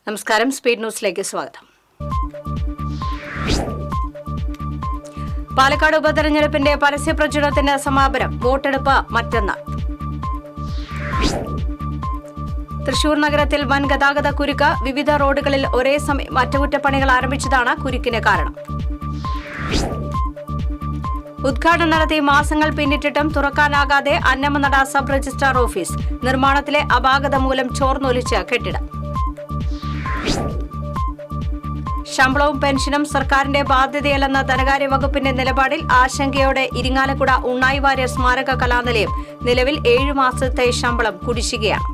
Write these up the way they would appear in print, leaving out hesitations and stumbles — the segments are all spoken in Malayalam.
നമസ്കാരം, സ്പീഡ് ന്യൂസിലേക്ക് സ്വാഗതം. പാലക്കാട് ഉപതെരഞ്ഞെടുപ്പിന്റെ പരസ്യപ്രചരണത്തിന് സമാപനം. വോട്ടെടുപ്പ് മറ്റന്നാൾ. തൃശൂർ നഗരത്തിൽ വൻ ഗതാഗത കുരുക്ക്. വിവിധ റോഡുകളിൽ ഒരേ സമയം അറ്റകുറ്റപ്പണികൾ ആരംഭിച്ചതാണ് കുരുക്കിന് കാരണം. ഉദ്ഘാടനം നടത്തി മാസങ്ങൾ പിന്നിട്ടിട്ടും തുറക്കാനാകാതെ അന്നമനട സബ് രജിസ്ട്രാർ ഓഫീസ്. നിർമ്മാണത്തിലെ അപാകത മൂലം ചോർന്നൊലിച്ച് കെട്ടിടം. ശമ്പളവും പെൻഷനും സർക്കാരിന്റെ ബാധ്യതയല്ലെന്ന ധനകാര്യ വകുപ്പിന്റെ നിലപാടിൽ ആശങ്കയോടെ ഇരിങ്ങാലക്കുട ഉണ്ണായി വാര്യർ സ്മാരക കലാനിലയം. നിലവിൽ 7 മാസത്തെ ശമ്പളം കുടിശ്ശികയാണ്.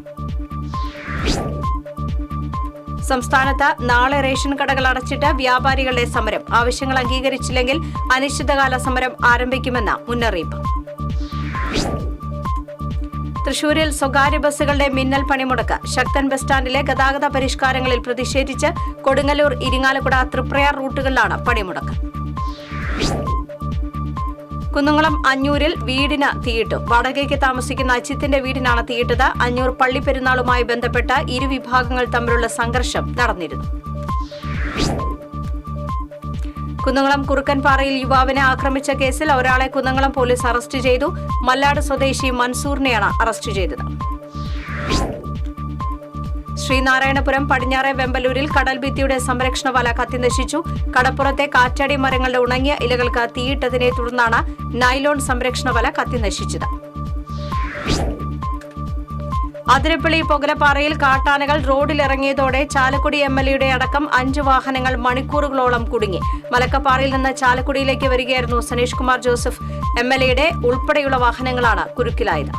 സംസ്ഥാനത്ത് നാളെ റേഷൻ കടകൾ അടച്ചിട്ട് വ്യാപാരികളുടെ സമരം. ആവശ്യങ്ങൾ അംഗീകരിച്ചില്ലെങ്കിൽ അനിശ്ചിതകാല സമരം ആരംഭിക്കുമെന്ന മുന്നറിയിപ്പ്. തൃശൂരിൽ സ്വകാര്യ ബസ്സുകളുടെ മിന്നൽ പണിമുടക്ക്. ശക്തൻ ബസ് സ്റ്റാൻഡിലെ ഗതാഗത പരിഷ്കാരങ്ങളിൽ പ്രതിഷേധിച്ച് കൊടുങ്ങല്ലൂർ, ഇരിങ്ങാലക്കുട, തൃപ്രയാർ റൂട്ടുകളിലാണ് പണിമുടക്ക്. കുന്നംകുളം അഞ്ഞൂരിൽ വീടിന് തീയിട്ടു. വാടകയ്ക്ക് താമസിക്കുന്ന അജിത്തിന്റെ വീടിനാണ് തീയിട്ടത്. അഞ്ഞൂർ പള്ളിപ്പെരുന്നാളുമായി ബന്ധപ്പെട്ട ഇരുവിഭാഗങ്ങൾ തമ്മിലുള്ള സംഘർഷം നടന്നിരുന്നു. കുന്നംകുളം കുറുക്കൻപാറയിൽ യുവാവിനെ ആക്രമിച്ച കേസിൽ ഒരാളെ കുന്നംകുളം പോലീസ് അറസ്റ്റ് ചെയ്തു. മല്ലാട് സ്വദേശി മൻസൂറിനെയാണ് അറസ്റ്റ് ചെയ്തത്. ശ്രീനാരായണപുരം പടിഞ്ഞാറെ വെമ്പലൂരിൽ കടൽഭിത്തിയുടെ സംരക്ഷണ വല കത്തിനശിച്ചു. കടപ്പുറത്തെ കാറ്റാടി മരങ്ങളുടെ ഉണങ്ങിയ ഇലകൾക്ക് തീയിട്ടതിനെ തുടർന്നാണ് നൈലോൺ സംരക്ഷണ വല കത്തിനശിച്ചത്. അതിരപ്പള്ളി പൊകലപ്പാറയിൽ കാട്ടാനകൾ റോഡിലിറങ്ങിയതോടെ ചാലക്കുടി എംഎൽഎയുടെ അടക്കം 5 വാഹനങ്ങൾ മണിക്കൂറുകളോളം കുടുങ്ങി. മലക്കപ്പാറയിൽ നിന്ന് ചാലക്കുടിയിലേക്ക് വരികയായിരുന്നു സനീഷ് കുമാർ ജോസഫ് എംഎൽഎയുടെ ഉൾപ്പെടെയുള്ള വാഹനങ്ങളാണ് കുരുക്കിലായത്.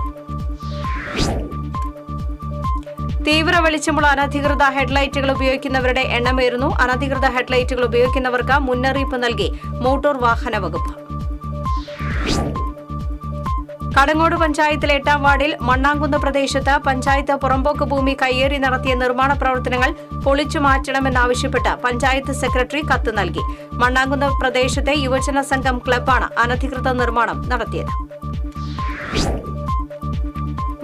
തീവ്ര വെളിച്ചമുള്ള അനധികൃത ഹെഡ്ലൈറ്റുകൾ ഉപയോഗിക്കുന്നവരുടെ എണ്ണമേറുന്നു. അനധികൃത ഹെഡ്ലൈറ്റുകൾ ഉപയോഗിക്കുന്നവർക്ക് മുന്നറിയിപ്പ് നൽകി മോട്ടോർ വാഹന വകുപ്പ്. കടങ്ങോട് പഞ്ചായത്തിലെ 8-ാം വാർഡിൽ മണ്ണാങ്കുന്ന് പ്രദേശത്ത് പഞ്ചായത്ത് പുറമ്പോക്ക് ഭൂമി കയ്യേറി നടത്തിയ നിർമ്മാണ പ്രവർത്തനങ്ങൾ പൊളിച്ചു മാറ്റണമെന്നാവശ്യപ്പെട്ട് പഞ്ചായത്ത് സെക്രട്ടറി കത്ത് നൽകി. മണ്ണാങ്കുന്ന് പ്രദേശത്തെ യുവജന സംഘം ക്ലബ്ബാണ് അനധികൃത നിർമ്മാണം നടത്തിയത്.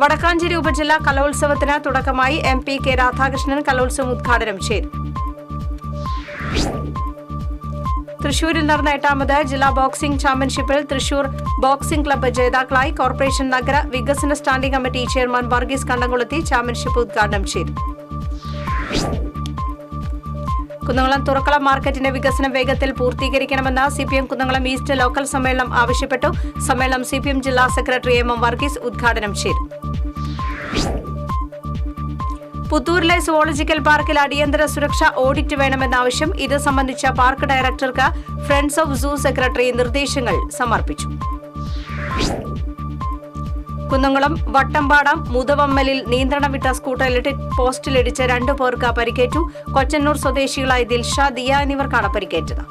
വടക്കാഞ്ചേരി ഉപജില്ലാ കലോത്സവത്തിന് തുടക്കമായി. MP കെ രാധാകൃഷ്ണൻ കലോത്സവം ഉദ്ഘാടനം ചെയ്തു. തൃശൂരിൽ നടന്ന 8ാമത് ജില്ലാ ബോക്സിംഗ് ചാമ്പ്യൻഷിപ്പിൽ തൃശൂർ ബോക്സിംഗ് ക്ലബ്ബ് ജേതാക്കളായി. കോർപ്പറേഷൻ നഗര വികസന സ്റ്റാൻഡിംഗ് കമ്മിറ്റി ചെയർമാൻ വർഗീസ് കണ്ടംകുളത്തി ചാമ്പ്യൻഷിപ്പ് ഉദ്ഘാടനം ചെയ്തു. കുന്നംകുളം തുറക്കളം മാർക്കറ്റിന്റെ വികസനം വേഗത്തിൽ പൂർത്തീകരിക്കണമെന്ന് CPM കുന്നംകുളം ഈസ്റ്റ് ലോക്കൽ സമ്മേളനം ആവശ്യപ്പെട്ടു. സമ്മേളനം CPM ജില്ലാ സെക്രട്ടറി MM വർഗീസ് ഉദ്ഘാടനം ചെയ്തു. പുത്തൂരിലെ സുവോളജിക്കൽ പാർക്കിൽ അടിയന്തര സുരക്ഷാ ഓഡിറ്റ് വേണമെന്ന ആവശ്യം. ഇത് സംബന്ധിച്ച പാർക്ക് ഡയറക്ടർക്ക് ഫ്രണ്ട്സ് ഓഫ് സൂ സെക്രട്ടറി നിർദ്ദേശങ്ങൾ സമർപ്പിച്ചു. കുന്നംകുളം വട്ടമ്പാടം മുതവമ്മലിൽ നിയന്ത്രണം വിട്ട സ്കൂട്ടറിലിട്ട് പോസ്റ്റിലിടിച്ച് 2 പേർക്ക് പരിക്കേറ്റു. കൊച്ചന്നൂർ സ്വദേശികളായ ദിൽഷ, ദിയ എന്നിവർക്കാണ് പരിക്കേറ്റത്.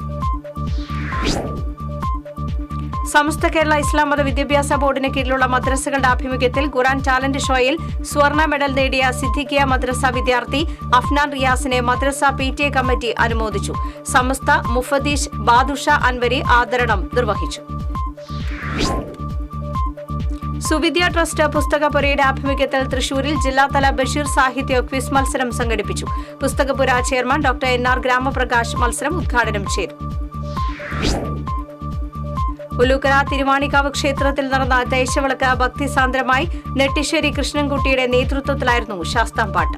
സമസ്ത കേരള ഇസ്ലാം മത വിദ്യാഭ്യാസ ബോർഡിന് കീഴിലുള്ള മദ്രസകളുടെ ആഭിമുഖ്യത്തിൽ ഖുർആൻ ടാലന്റ് ഷോയിൽ സ്വർണ്ണ മെഡൽ നേടിയ സിദ്ദിഖിയ മദ്രസ വിദ്യാർത്ഥി അഫ്നാൻ റിയാസിനെ മദ്രസ PTA കമ്മിറ്റി അനുമോദിച്ചു. സമസ്ത മുഫദീഷ് ബാദുഷ അൻവരി ആദരണം നിർവഹിച്ചു. സുവിദ്യ ട്രസ്റ്റ് പുസ്തകപുരയുടെ ആഭിമുഖ്യത്തിൽ തൃശൂരിൽ ജില്ലാതല ബഷീർ സാഹിത്യ ക്വിസ് മത്സരം സംഘടിപ്പിച്ചു. പുസ്തകപുര ചെയർമാൻ ഡോക്ടർ NR ഗ്രാമപ്രകാശ് മത്സരം ഉദ്ഘാടനം ചെയ്തു. ഉലൂക്കര തിരുവാണിക്കാവ് ക്ഷേത്രത്തിൽ നടന്ന ദേശവിളക്ക് ഭക്തിസാന്ദ്രമായി. നെട്ടിശ്ശേരി കൃഷ്ണൻകുട്ടിയുടെ നേതൃത്വത്തിലായിരുന്നു ശാസ്താംപാട്ട്.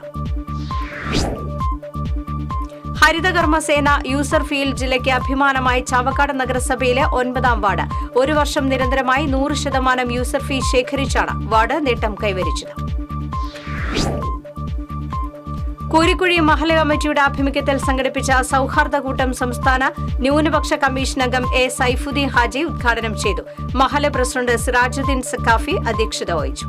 ഹരിതകർമ്മസേന യൂസർ ഫീൽഡ് ജില്ലയ്ക്ക് അഭിമാനമായി. ചാവക്കാട് നഗരസഭയിലെ 9-ാം വാർഡ് 1 വർഷം നിരന്തരമായി 100% യൂസർ ഫീ ശേഖരിച്ചാണ് വാർഡ് നേട്ടം കൈവരിച്ചത്. കൂരിക്കുഴി മഹല്ല് കമ്മിറ്റിയുടെ ആഭിമുഖ്യത്തിൽ സംഘടിപ്പിച്ച സൌഹാർദ്ദകൂട്ടം സംസ്ഥാന ന്യൂനപക്ഷ കമ്മീഷൻ അംഗം A സൈഫുദ്ദീൻ ഹാജി ഉദ്ഘാടനം ചെയ്തു. മഹല്ല് പ്രസിഡന്റ് സിറാജുദ്ദീൻ സക്കാഫി അധ്യക്ഷത വഹിച്ചു.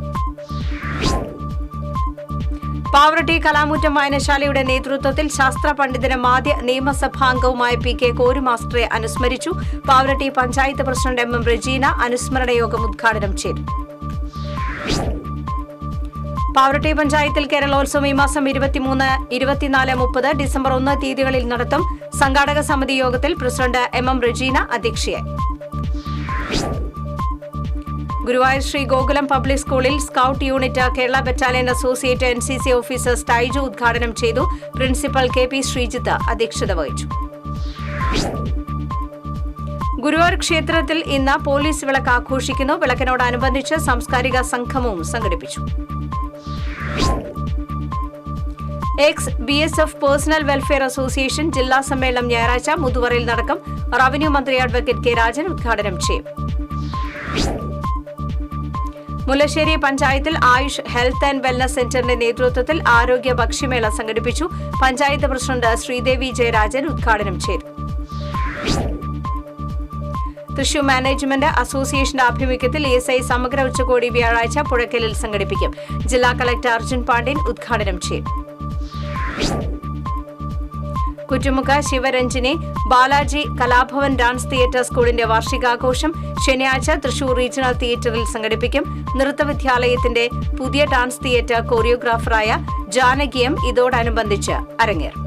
പാവറട്ടി കലാമുറ്റം വായനശാലയുടെ നേതൃത്വത്തിൽ ശാസ്ത്ര പണ്ഡിതനും ആദ്യ നിയമസഭാംഗവുമായ PK കോരു മാസ്റ്ററെ അനുസ്മരിച്ചു. പാവറട്ടി പഞ്ചായത്ത് പ്രസിഡന്റ് MM റജീന അനുസ്മരണ യോഗം ഉദ്ഘാടനം ചെയ്തു. പാവറട്ടി പഞ്ചായത്തിൽ കേരളോത്സവം ഈ മാസം 23, 24, 30 ഡിസംബർ 1 തീയതികളിൽ നടത്തും. സംഘാടക സമിതി യോഗത്തിൽ പ്രസിഡന്റ് MM റജീന അധ്യക്ഷയായി. ഗുരുവായൂർ ശ്രീ ഗോകുലം പബ്ലിക് സ്കൂളിൽ scout unit Kerala battalion associate NCC officer Taiju ഉദ്ഘാടനം ചെയ്തു. പ്രിൻസിപ്പൽ KP ശ്രീജിത്ത് അധ്യക്ഷത വഹിച്ചു. ഗുരുവായൂർ ക്ഷേത്രത്തിൽ ഇന്ന് പോലീസ് വിളക്ക് ആഘോഷിക്കുന്നു. വിളക്കിനോടനുബന്ധിച്ച് സാംസ്കാരിക സംഗമവും സംഘടിപ്പിച്ചു. BSF പേഴ്സണൽ വെൽഫെയർ അസോസിയേഷൻ ജില്ലാ സമ്മേളനം ഞായറാഴ്ച മുതുവറയിൽ നടക്കും. റവന്യൂ മന്ത്രി അഡ്വക്കേറ്റ് K. രാജൻ ഉദ്ഘാടനം ചെയ്യും. മുല്ലശ്ശേരി പഞ്ചായത്തിൽ ആയുഷ് ഹെൽത്ത് ആൻഡ് വെൽനസ് സെന്ററിന്റെ നേതൃത്വത്തിൽ ആരോഗ്യ ഭക്ഷ്യമേള സംഘടിപ്പിച്ചു. പഞ്ചായത്ത് പ്രസിഡന്റ് ശ്രീദേവി ജയരാജൻ ഉദ്ഘാടനം ചെയ്തു. തൃശൂർ മാനേജ്മെന്റ് അസോസിയേഷന്റെ ആഭിമുഖ്യത്തിൽ ESI സമഗ്ര ഉച്ചകോടി വ്യാഴാഴ്ച പുഴയ്ക്കലിൽ സംഘടിപ്പിക്കും. ജില്ലാ കളക്ടർ അർജുൻ പാണ്ഡ്യൻ ഉദ്ഘാടനം ചെയ്യും. കുറ്റുമുക്ക് ശിവരഞ്ജിനി ബാലാജി കലാഭവൻ ഡാൻസ് തിയേറ്റർ സ്കൂളിന്റെ വാർഷികാഘോഷം ശനിയാഴ്ച തൃശൂർ റീജിയണൽ തിയേറ്ററിൽ സംഘടിപ്പിക്കും. നൃത്തവിദ്യാലയത്തിന്റെ പുതിയ ഡാൻസ് തിയേറ്റർ കൊറിയോഗ്രാഫറായ ജാനകിയം ഇതോടനുബന്ധിച്ച് അരങ്ങേറും.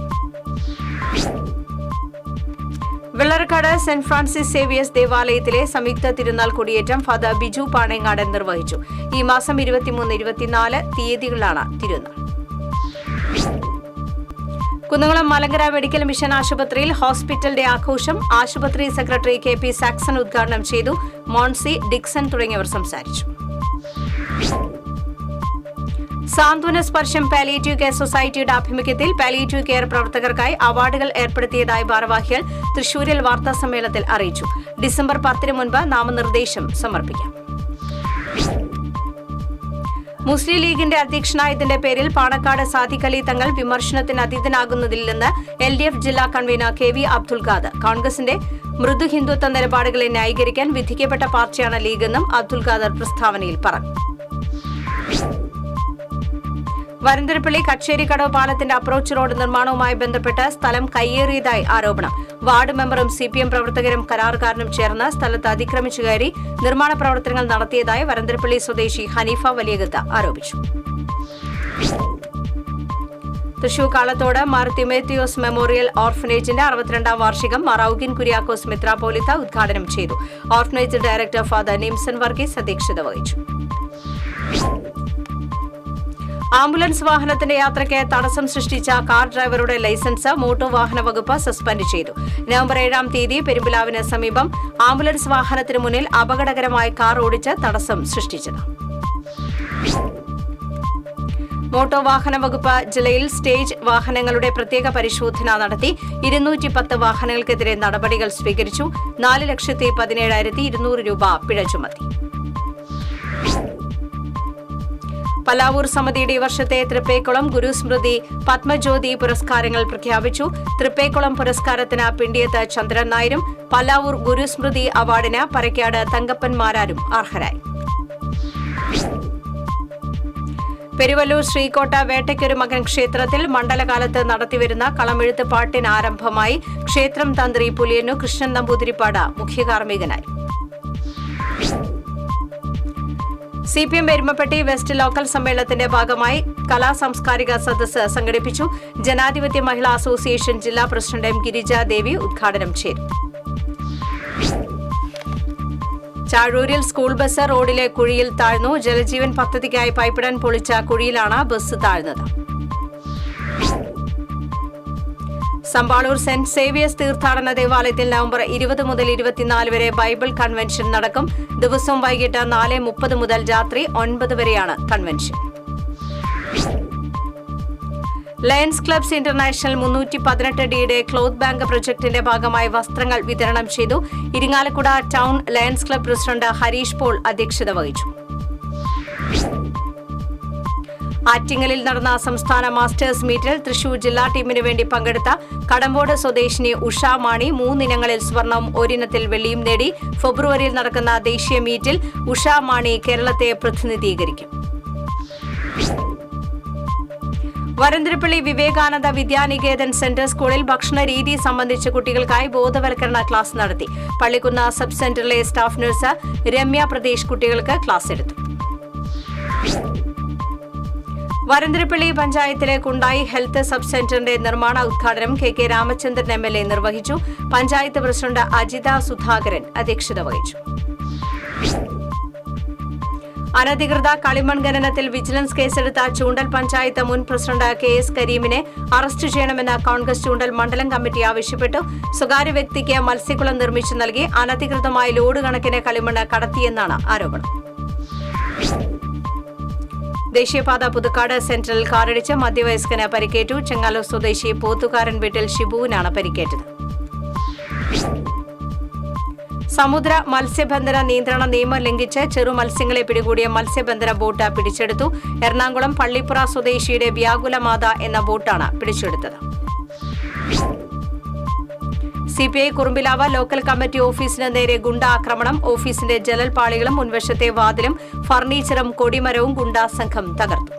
വെള്ളറക്കാട് സെന്റ് ഫ്രാൻസിസ് സേവിയേഴ്സ് ദേവാലയത്തിലെ സംയുക്ത തിരുനാൾ കൊടിയേറ്റം ഫാദർ ബിജു പാണേങ്ങാടൻ നിർവഹിച്ചു. ഈ മാസം 23, 24 തീയതികളിലാണ് തിരുനാൾ. കുന്നംകുളം മലങ്കര മെഡിക്കൽ മിഷൻ ആശുപത്രിയിൽ ഹോസ്പിറ്റൽ ഡേ ആഘോഷം ആശുപത്രി സെക്രട്ടറി KP സാക്സൺ ഉദ്ഘാടനം ചെയ്തു. മോൺസി, ഡിക്സൺ തുടങ്ങിയവർ സംസാരിച്ചു. സാന്ത്വന സ്പർശം പാലിയേറ്റീവ് കെയർ സൊസൈറ്റിയുടെ ആഭിമുഖ്യത്തിൽ പാലിയേറ്റീവ് കെയർ പ്രവർത്തകർക്കായി അവാർഡുകൾ ഏർപ്പെടുത്തിയതായി ഭാരവാഹികൾ തൃശൂരിൽ വാർത്താസമ്മേളനത്തിൽ അറിയിച്ചു. ഡിസംബർ 10 മുൻപ് നാമനിർദ്ദേശം സമർപ്പിക്കാം. മുസ്ലിം ലീഗിന്റെ അധ്യക്ഷനായതിന്റെ പേരിൽ പാണക്കാട് സാദിഖ് അലി തങ്ങൾ വിമർശനത്തിന് അതീതനാകുന്നതില്ലെന്ന് LDF ജില്ലാ കൺവീനർ KV അബ്ദുൽ ഖാദർ. കോൺഗ്രസിന്റെ മൃദു ഹിന്ദുത്വ നിലപാടുകളെ ന്യായീകരിക്കാൻ വിധിക്കപ്പെട്ട പാർട്ടിയാണ് ലീഗെന്നും അബ്ദുൽ ഖാദർ പ്രസ്താവനയിൽ പറഞ്ഞു. വരന്തരപ്പള്ളി കച്ചേരിക്കടവ് പാലത്തിന്റെ അപ്രോച്ച് റോഡ് നിർമ്മാണവുമായി ബന്ധപ്പെട്ട് സ്ഥലം കയ്യേറിയതായി ആരോപണം. വാർഡ് മെമ്പറും CPM പ്രവർത്തകരും കരാറുകാരനും ചേർന്ന് സ്ഥലത്ത് അതിക്രമിച്ചു കയറി നിർമ്മാണ പ്രവർത്തനങ്ങൾ നടത്തിയതായി വരന്തരപ്പള്ളി സ്വദേശി ഹനീഫ വലിയകത്ത് ആരോപിച്ചു. തൃശൂർ കാളത്തോട് മാർ തിമോത്തിയോസ് മെമ്മോറിയൽ ഓർഫനേജിന്റെ 62ാം വാർഷികം മാർ ഔഗിൻ കുര്യാക്കോസ് മെത്രാപ്പോലിത്ത ഉദ്ഘാടനം ചെയ്തു. Orphanage director father Nimson Varghese അധ്യക്ഷത വഹിച്ചു. ആംബുലൻസ് വാഹനത്തിന്റെ യാത്രയ്ക്ക് തടസ്സം സൃഷ്ടിച്ച കാർ ഡ്രൈവറുടെ ലൈസൻസ് മോട്ടോർ വാഹന വകുപ്പ് സസ്പെൻഡ് ചെയ്തു. നവംബർ 7-ാം തീയതി പെരുമ്പിലാവിന് സമീപം ആംബുലൻസ് വാഹനത്തിന് മുന്നിൽ അപകടകരമായ കാർ ഓടിച്ച് തടസ്സം സൃഷ്ടിച്ചത്. മോട്ടോർ വാഹന വകുപ്പ് ജില്ലയിൽ സ്റ്റേജ് വാഹനങ്ങളുടെ പ്രത്യേക പരിശോധന നടത്തി. 210 വാഹനങ്ങൾക്കെതിരെ നടപടികൾ സ്വീകരിച്ചു. 4,17,200 രൂപ പിഴ ചുമത്തി. പല്ലാവൂർ സമിതിയുടെ ഈ വർഷത്തെ തൃപ്പേക്കുളം ഗുരുസ്മൃതി പത്മജ്യോതി പുരസ്കാരങ്ങൾ പ്രഖ്യാപിച്ചു. തൃപ്പേക്കുളം പുരസ്കാരത്തിന് പിണ്ടിയത്ത് ചന്ദ്രൻ നായരും പല്ലാവൂർ ഗുരുസ്മൃതി അവാർഡിന് പരക്കാട് തങ്കപ്പൻ മാരാരും അർഹരായി. പെരുവല്ലൂർ ശ്രീകോട്ട വേട്ടയ്ക്കൊരു മകൻ ക്ഷേത്രത്തിൽ മണ്ഡലകാലത്ത് നടത്തിവരുന്ന കളമെഴുത്ത് പാട്ടിന് ആരംഭമായി. ക്ഷേത്രം തന്ത്രി പുലിയന്നു കൃഷ്ണൻ നമ്പൂതിരിപ്പാട് മുഖ്യകാർമ്മികനായി. CPM എരുമപ്പെട്ടി വെസ്റ്റ് ലോക്കൽ സമ്മേളനത്തിന്റെ ഭാഗമായി കലാ സാംസ്കാരിക സദസ്സ് സംഘടിപ്പിച്ചു. ജനാധിപത്യ മഹിളാ അസോസിയേഷൻ ജില്ലാ പ്രസിഡന്റ് M. ഗിരിജാദേവി ഉദ്ഘാടനം ചെയ്തു. ചാഴൂരിൽ സ്കൂൾ ബസ് റോഡിലെ കുഴിയിൽ താഴ്ന്നു. ജലജീവൻ പദ്ധതിക്കായി പൈപ്പിടാൻ പൊളിച്ച കുഴിയിലാണ് ബസ് താഴ്ന്നത്. സമ്പാളൂർ സെന്റ് സേവിയേഴ്സ് തീർത്ഥാടന ദേവാലയത്തിൽ നവംബർ 20 മുതൽ 24 വരെ ബൈബിൾ കൺവെൻഷൻ നടക്കും. ദിവസവും വൈകിട്ട് 4:30 മുതൽ രാത്രി 9 വരെയാണ് കൺവെൻഷൻ. ലയൺസ് ക്ലബ്സ് ഇന്റർനാഷണൽ 318 അടിയുടെ ക്ലോത്ത് ബാങ്ക് പ്രൊജക്ടിന്റെ ഭാഗമായി വസ്ത്രങ്ങൾ വിതരണം ചെയ്തു. Irinjalakuda town lions club president Harish Paul അധ്യക്ഷത വഹിച്ചു. ആറ്റിങ്ങലിൽ നടന്ന സംസ്ഥാന മാസ്റ്റേഴ്സ് മീറ്റിൽ തൃശൂർ ജില്ലാ ടീമിനു വേണ്ടി പങ്കെടുത്ത കടമ്പോട് സ്വദേശിനി ഉഷ മാണി 3 ഇനങ്ങളിൽ സ്വർണവും 1 ഇനത്തിൽ വെള്ളിയും നേടി. ഫെബ്രുവരിയിൽ നടക്കുന്ന ദേശീയ മീറ്റിൽ ഉഷ മാണി കേരളത്തെ പ്രതിനിധീകരിക്കും. വരന്തരപ്പള്ളി വിവേകാനന്ദ വിദ്യാനികേതൻ സെന്റർ സ്കൂളിൽ ഭക്ഷണരീതി സംബന്ധിച്ച് കുട്ടികൾക്കായി ബോധവൽക്കരണ ക്ലാസ് നടത്തി. പള്ളിക്കുന്ന് സബ് സെന്ററിലെ സ്റ്റാഫ് നഴ്സ് രമ്യ പ്രദേശ് കുട്ടികൾക്ക് ക്ലാസ് എടുത്തു. വരന്തരപ്പള്ളി പഞ്ചായത്തിലെ കുണ്ടായി ഹെൽത്ത് സബ് സെന്ററിന്റെ നിർമ്മാണ ഉദ്ഘാടനം KK രാമചന്ദ്രൻ MLA നിർവഹിച്ചു. പഞ്ചായത്ത് പ്രസിഡന്റ് അജിത സുധാകരൻ അധ്യക്ഷത വഹിച്ചു. അനധികൃത കളിമൺ ഖനനത്തിൽ വിജിലൻസ് കേസെടുത്ത ചൂണ്ടൽ പഞ്ചായത്ത് മുൻ പ്രസിഡന്റ് KS കരീമിനെ അറസ്റ്റ് ചെയ്യണമെന്ന് കോൺഗ്രസ് ചൂണ്ടൽ മണ്ഡലം കമ്മിറ്റി ആവശ്യപ്പെട്ടു. സ്വകാര്യ വ്യക്തിക്ക് മത്സ്യക്കുളം നിർമ്മിച്ചു നൽകി അനധികൃതമായി ലോഡ് കണക്കിന് കളിമണ്ണ് കടത്തിയെന്നാണ് ആരോപണം. ദേശീയപാത പുതുക്കാട് സെന്ററിൽ കാറിടിച്ച് മധ്യവയസ്കന് പരിക്കേറ്റു. ചെങ്ങാലൂർ സ്വദേശി പോത്തുകാരൻ വീട്ടിൽ ഷിബുവിനാണ് പരിക്കേറ്റത്. സമുദ്ര മത്സ്യബന്ധന നിയന്ത്രണ നിയമം ലംഘിച്ച് ചെറു മത്സ്യങ്ങളെ പിടികൂടിയ മത്സ്യബന്ധന ബോട്ട് പിടിച്ചെടുത്തു. എറണാകുളം പള്ളിപ്പുറ സ്വദേശിയുടെ വ്യാകുലമാത എന്ന ബോട്ടാണ് പിടിച്ചെടുത്തത്. CPI കുറുമ്പിലാവ് ലോക്കൽ കമ്മിറ്റി ഓഫീസിന് നേരെ ഗുണ്ട ആക്രമണം. ഓഫീസിന്റെ ജനൽപാളികളും മുൻവശത്തെ വാതിലും ഫർണിച്ചറും കൊടിമരവും ഗുണ്ടാ സംഘം തകർത്തു.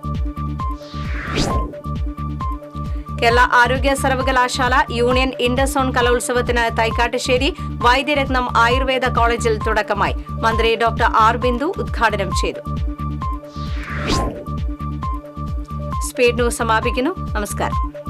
കേരള ആരോഗ്യ സർവകലാശാല യൂണിയൻ ഇന്റർസോൺ കലോത്സവത്തിന് തൈക്കാട്ടുശ്ശേരി വൈദ്യരത്നം ആയുർവേദ കോളേജിൽ തുടക്കമായി. മന്ത്രി ഡോക്ടർ R. ബിന്ദു ഉദ്ഘാടനം ചെയ്തു. സ്പീഡ് ന്യൂസ് സമാപിക്കുന്നു. നമസ്കാരം.